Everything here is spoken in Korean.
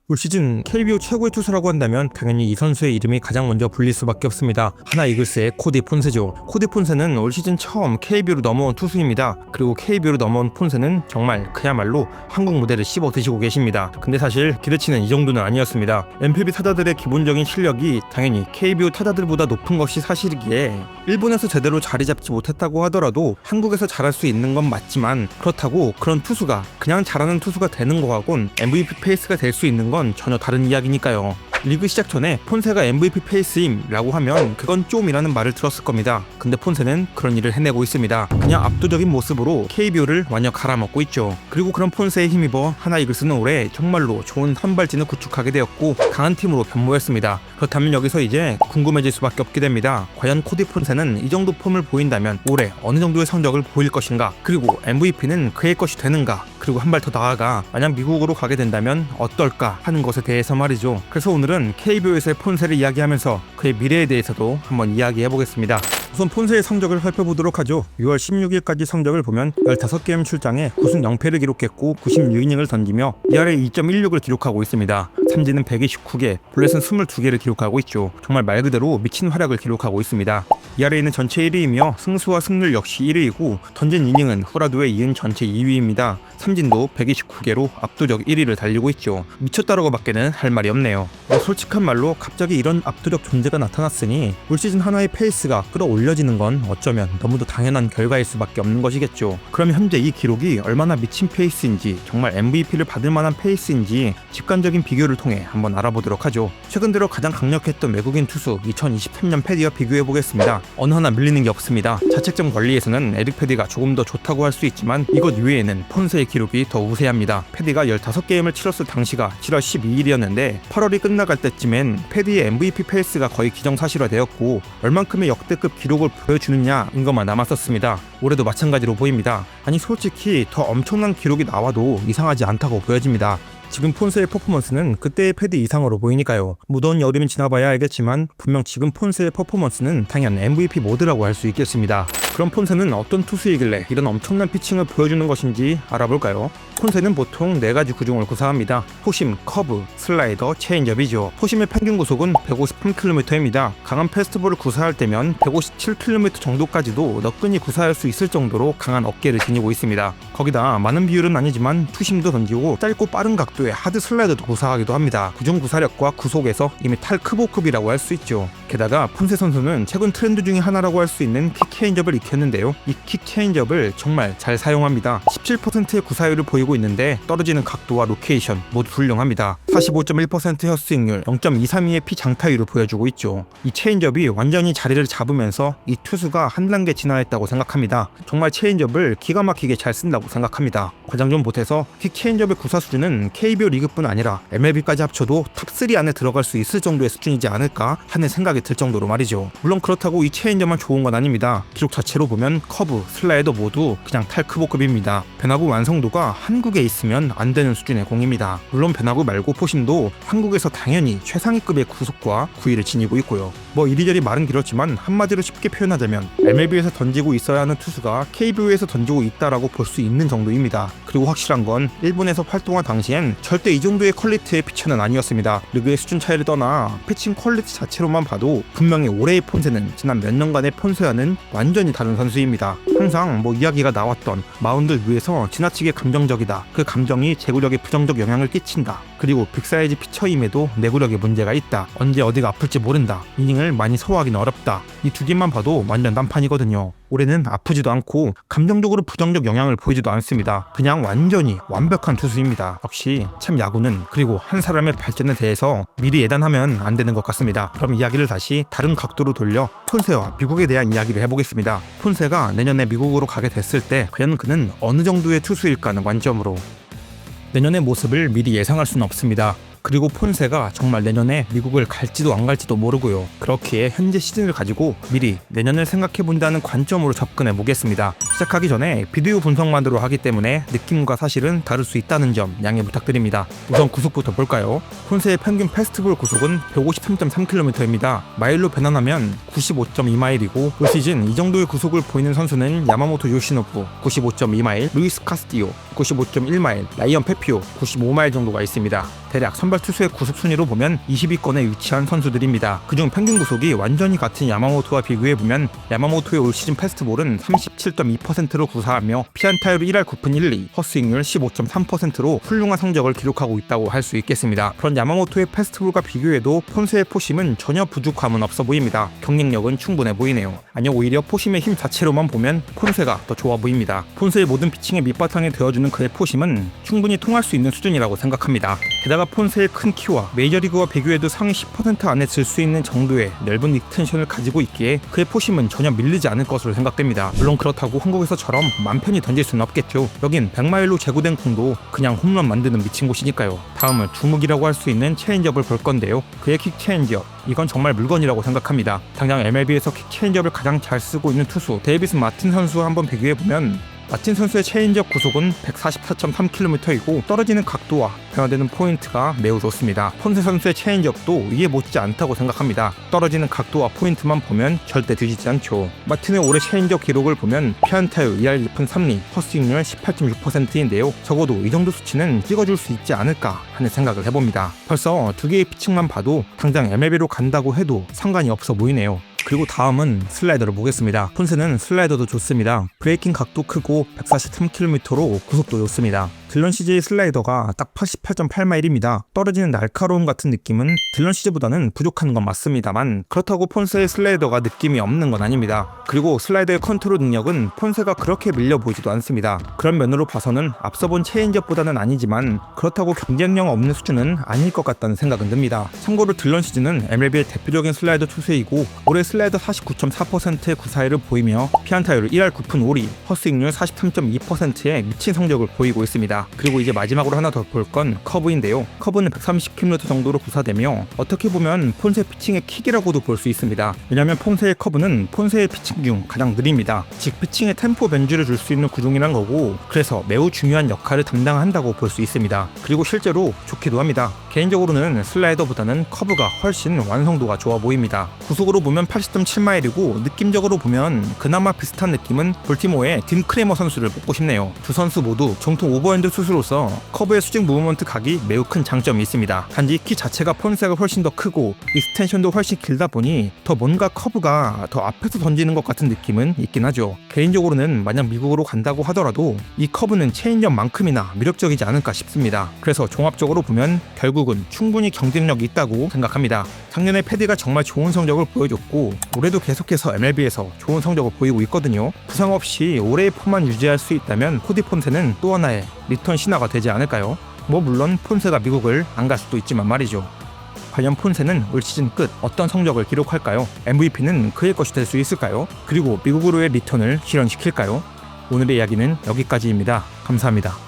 올 시즌 KBO 최고의 투수라고 한다면 당연히 이 선수의 이름이 가장 먼저 불릴 수밖에 없습니다. 하나 이글스의 코디 폰세죠. 코디 폰세는 올 시즌 처음 KBO로 넘어온 투수입니다. 그리고 KBO로 넘어온 폰세는 정말 그야말로 한국 무대를 씹어 드시고 계십니다. 근데 사실 기대치는 이 정도는 아니었습니다. NPB 타자들의 기본적인 실력이 당연히 KBO 타자들보다 높은 것이 사실이기에 일본에서 제대로 자리 잡지 못했다고 하더라도 한국에서 잘할 수 있는 건 맞지만, 그렇다고 그런 투수가 그냥 잘하는 투수가 되는 거하곤 MVP 페이스가 될 수 있는 건 전혀 다른 이야기니까요. 리그 시작 전에 폰세가 MVP 페이스임 라고 하면 그건 좀이라는 말을 들었을 겁니다. 근데 폰세는 그런 일을 해내고 있습니다. 그냥 압도적인 모습으로 KBO를 완전 갈아먹고 있죠. 그리고 그런 폰세에 힘입어 하나 이글스는 올해 정말로 좋은 선발진을 구축하게 되었고 강한 팀으로 변모했습니다. 그렇다면 여기서 이제 궁금해질 수밖에 없게 됩니다. 과연 코디 폰세는 이 정도 폼을 보인다면 올해 어느 정도의 성적을 보일 것인가, 그리고 MVP는 그의 것이 되는가, 그리고 한 발 더 나아가 만약 미국으로 가게 된다면 어떨까 하는 것에 대해서 말이죠. 그래서 오늘은 KBO에서의 폰세를 이야기하면서 그의 미래에 대해서도 한번 이야기해보겠습니다. 우선 폰세의 성적을 살펴보도록 하죠. 6월 16일까지 성적을 보면 15게임 출장에 9승 0패를 기록했고 96이닝을 던지며 ERA 2.16을 기록하고 있습니다. 삼진은 129개, 볼넷은 22개를 기록하고 있죠. 정말 말 그대로 미친 활약을 기록하고 있습니다. ERA는 전체 1위이며 승수와 승률 역시 1위이고 던진 이닝은 후라도에 이은 전체 2위입니다. 삼진도 129개로 압도적 1위를 달리고 있죠. 미쳤다라고 밖에는 할 말이 없네요. 솔직한 말로 갑자기 이런 압도적 존재가 나타났으니 올 시즌 하나의 페이스가 끌어올려지는 건 어쩌면 너무도 당연한 결과일 수밖에 없는 것이겠죠. 그럼 현재 이 기록이 얼마나 미친 페이스인지, 정말 MVP를 받을 만한 페이스인지 직관적인 비교를 통해 한번 알아보도록 하죠. 최근 들어 가장 강력했던 외국인 투수 2023년 패디와 비교해보겠습니다. 어느 하나 밀리는 게 없습니다. 자책점 관리에서는 에릭 패디가 조금 더 좋다고 할 수 있지만 이것 이외에는 폰세의 기록이 더 우세합니다. 패디가 15게임을 치렀을 당시가 7월 12일이었는데 8월이 끝나갈 때쯤엔 패디의 MVP 페이스가 거의 기정사실화되었고 얼만큼의 역대급 기록을 보여주느냐인 것만 남았었습니다. 올해도 마찬가지로 보입니다. 아니 솔직히 더 엄청난 기록이 나와도 이상하지 않다고 보여집니다. 지금 폰세의 퍼포먼스는 그때의 패디 이상으로 보이니까요. 무더운 여름이 지나봐야 알겠지만 분명 지금 폰세의 퍼포먼스는 당연 MVP 모드라고 할 수 있겠습니다. 그럼 폰세는 어떤 투수이길래 이런 엄청난 피칭을 보여주는 것인지 알아볼까요? 폰세는 보통 4가지 구종을 구사합니다. 포심, 커브, 슬라이더, 체인지업이죠. 포심의 평균 구속은 153km입니다. 강한 패스트볼을 구사할 때면 157km 정도까지도 너끈히 구사할 수 있을 정도로 강한 어깨를 지니고 있습니다. 거기다 많은 비율은 아니지만 투심도 던지고 짧고 빠른 각도의 하드 슬라이더도 구사하기도 합니다. 구종 구사력과 구속에서 이미 탈크보급이라고 할 수 있죠. 게다가 폰세 선수는 최근 트렌드 중에 하나라고 할 수 있는 킥 체인지업을 익혔는데요. 이 킥 체인지업을 정말 잘 사용합니다. 17%의 구사율을 보이고 있는데 떨어지는 각도와 로케이션 모두 훌륭합니다. 45.1% 헛스윙률, 0.232의 피장타율을 보여주고 있죠. 이 체인지업이 완전히 자리를 잡으면서 이 투수가 한 단계 진화했다고 생각합니다. 정말 체인지업을 기가 막히게 잘 쓴다고 생각합니다. 과장 좀 보태서 킥 체인지업의 구사 수준은 KBO 리그뿐 아니라 MLB까지 합쳐도 탑3 안에 들어갈 수 있을 정도의 수준이지 않을까 하는 생각이 들 정도로 말이죠. 물론 그렇다고 이 체인지업만 좋은 건 아닙니다. 기록 자체로 보면 커브, 슬라이더 모두 그냥 탈크보급입니다. 변화구 완성도가 한국에 있으면 안 되는 수준의 공입니다. 물론 변화구 말고 포심도 한국에서 당연히 최상위급의 구속과 구위를 지니고 있고요. 뭐 이리저리 말은 길었지만 한마디로 쉽게 표현하자면 MLB에서 던지고 있어야 하는 투수가 KBO에서 던지고 있다라고 볼 수 있는 정도입니다. 그리고 확실한 건 일본에서 활동한 당시엔 절대 이 정도의 퀄리티의 피처는 아니었습니다. 리그의 수준 차이를 떠나 피칭 퀄리티 자체로만 봐도 분명히 올해의 폰세는 지난 몇 년간의 폰세와는 완전히 다른 선수입니다. 항상 뭐 이야기가 나왔던 마운드 위에서 지나치게 감정적이다, 그 감정이 제구력에 부정적 영향을 끼친다, 그리고 빅사이즈 피처임에도 내구력에 문제가 있다, 언제 어디가 아플지 모른다, 이닝을 많이 소화하기는 어렵다, 이 두 개만 봐도 완전 난판이거든요. 올해는 아프지도 않고 감정적으로 부정적 영향을 보이지도 않습니다. 그냥 완전히 완벽한 투수입니다. 역시 참 야구는 그리고 한 사람의 발전에 대해서 미리 예단하면 안 되는 것 같습니다. 그럼 이야기를 다시 다른 각도로 돌려 폰세와 미국에 대한 이야기를 해보겠습니다. 폰세가 내년에 미국으로 가게 됐을 때 과연 그는 어느 정도의 투수일까 하는 관점으로 내년의 모습을 미리 예상할 수는 없습니다. 그리고 폰세가 정말 내년에 미국을 갈지도 안 갈지도 모르고요. 그렇기에 현재 시즌을 가지고 미리 내년을 생각해본다는 관점으로 접근해 보겠습니다. 시작하기 전에 비디오 분석만으로 하기 때문에 느낌과 사실은 다를 수 있다는 점 양해 부탁드립니다. 우선 구속부터 볼까요? 폰세의 평균 패스트볼 구속은 153.3km입니다. 마일로 변환하면 95.2마일이고 올 시즌 이 정도의 구속을 보이는 선수는 야마모토 요시노부 95.2마일, 루이스 카스티오 95.1마일, 라이언 페피오 95마일 정도가 있습니다. 대략 선발 투수의 구속 순위로 보면 20위권에 위치한 선수들입니다. 그중 평균 구속이 완전히 같은 야마모토와 비교해보면 야마모토의 올 시즌 패스트볼은 37.2%로 구사하며 피안타율 1할 9푼 1리, 헛스윙률 15.3%로 훌륭한 성적을 기록하고 있다고 할 수 있겠습니다. 그런 야마모토의 패스트볼과 비교해도 폰세의 포심은 전혀 부족함은 없어 보입니다. 경쟁력은 충분해 보이네요. 아니요, 오히려 포심의 힘 자체로만 보면 폰세가 더 좋아 보입니다. 폰세의 모든 피칭의 밑바탕이 되어주는 그의 포심은 충분히 통할 수 있는 수준이라고 생각합니다. 게다가 폰세의 큰 키와 메이저리그와 비교해도 상위 10% 안에 들 수 있는 정도의 넓은 익스텐션을 가지고 있기에 그의 포심은 전혀 밀리지 않을 것으로 생각됩니다. 물론 그렇다고 한국에서처럼 맘 편히 던질 수는 없겠죠. 여긴 100마일로 제고된 공도 그냥 홈런 만드는 미친 곳이니까요. 다음은 주목이라고 할 수 있는 체인지업을 볼 건데요. 그의 킥 체인지업, 이건 정말 물건이라고 생각합니다. 당장 MLB에서 킥 체인지업을 가장 잘 쓰고 있는 투수 데이비스 마틴 선수와 한번 비교해보면 마틴 선수의 체인지업 구속은 144.3km이고 떨어지는 각도와 변화되는 포인트가 매우 좋습니다. 폰세 선수의 체인지업도 이에 못지 않다고 생각합니다. 떨어지는 각도와 포인트만 보면 절대 뒤지지 않죠. 마틴의 올해 체인지업 기록을 보면 피안타율 2할 1푼 3리, 헛스윙률 18.6%인데요. 적어도 이 정도 수치는 찍어줄 수 있지 않을까 하는 생각을 해봅니다. 벌써 두 개의 피칭만 봐도 당장 MLB로 간다고 해도 상관이 없어 보이네요. 그리고 다음은 슬라이더를 보겠습니다. 폰세는 슬라이더도 좋습니다. 브레이킹 각도 크고 143km로 구속도 좋습니다. 딜런 CJ의 슬라이더가 딱 88.8마일입니다. 떨어지는 날카로움 같은 느낌은 딜런 CJ보다는 부족한 건 맞습니다만 그렇다고 폰세의 슬라이더가 느낌이 없는 건 아닙니다. 그리고 슬라이더의 컨트롤 능력은 폰세가 그렇게 밀려 보이지도 않습니다. 그런 면으로 봐서는 앞서 본 체인지업보다는 아니지만 그렇다고 경쟁력 없는 수준은 아닐 것 같다는 생각은 듭니다. 참고로 딜런 CJ는 MLB의 대표적인 슬라이더 투수이고 올해 슬라이더 49.4%의 구사율을 보이며 피안타율 1할 9푼 5리, 헛스윙률 43.2%의 미친 성적을 보이고 있습니다. 그리고 이제 마지막으로 하나 더 볼 건 커브인데요. 커브는 130km 정도로 구사되며 어떻게 보면 폰세 피칭의 킥이라고도 볼 수 있습니다. 왜냐하면 폰세의 커브는 폰세의 피칭 중 가장 느립니다. 즉 피칭의 템포 변주를 줄 수 있는 구종이란 거고 그래서 매우 중요한 역할을 담당한다고 볼 수 있습니다. 그리고 실제로 좋기도 합니다. 개인적으로는 슬라이더보다는 커브가 훨씬 완성도가 좋아 보입니다. 구속으로 보면 80.7마일이고 느낌적으로 보면 그나마 비슷한 느낌은 볼티모어의 딘 크레머 선수를 뽑고 싶네요. 두 선수 모두 정통 오버핸드 투수로서 커브의 수직 무브먼트 각이 매우 큰 장점이 있습니다. 단지 키 자체가 폰세가 훨씬 더 크고 익스텐션도 훨씬 길다 보니 더 뭔가 커브가 더 앞에서 던지는 것 같은 느낌은 있긴 하죠. 개인적으로는 만약 미국으로 간다고 하더라도 이 커브는 체인지업만큼이나 매력적이지 않을까 싶습니다. 그래서 종합적으로 보면 결국은 충분히 경쟁력이 있다고 생각합니다. 작년에 패디가 정말 좋은 성적을 보여줬고 올해도 계속해서 MLB에서 좋은 성적을 보이고 있거든요. 부상 없이 올해의 폼만 유지할 수 있다면 코디 폰세는 또 하나의 리턴 신화가 되지 않을까요? 물론 폰세가 미국을 안 갈 수도 있지만 말이죠. 과연 폰세는 올 시즌 끝 어떤 성적을 기록할까요? MVP는 그의 것이 될 수 있을까요? 그리고 미국으로의 리턴을 실현시킬까요? 오늘의 이야기는 여기까지입니다. 감사합니다.